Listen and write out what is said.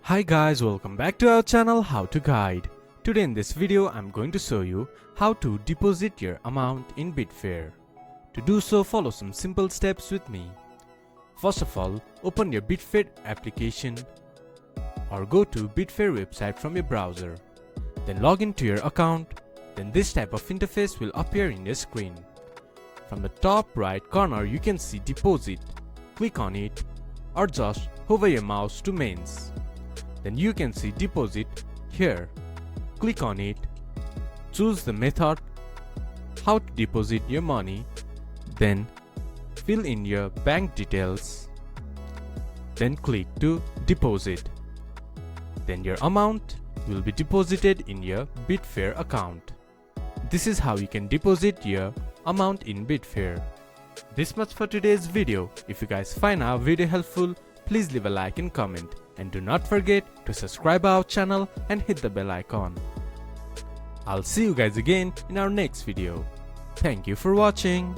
Hi guys, welcome back to our channel How to Guide. Today in this video I'm going to show you how to deposit your amount in Betfair. To do so, follow some simple steps with me. First of all, open your Betfair application or go to Betfair website from your browser. Then log into your account. Then this type of interface will appear in your screen. From the top right corner you can see deposit. Click on it or just hover your mouse to mains. Then you can see deposit here. Click on it. Choose the method, how to deposit your money. Then fill in your bank details. Then click to deposit. Then your amount will be deposited in your Betfair account. This is how you can deposit your amount in Betfair. This much for today's video. If you guys find our video helpful, please leave a like and comment. And do not forget to subscribe our channel and hit the bell icon. I'll see you guys again in our next video. Thank you for watching.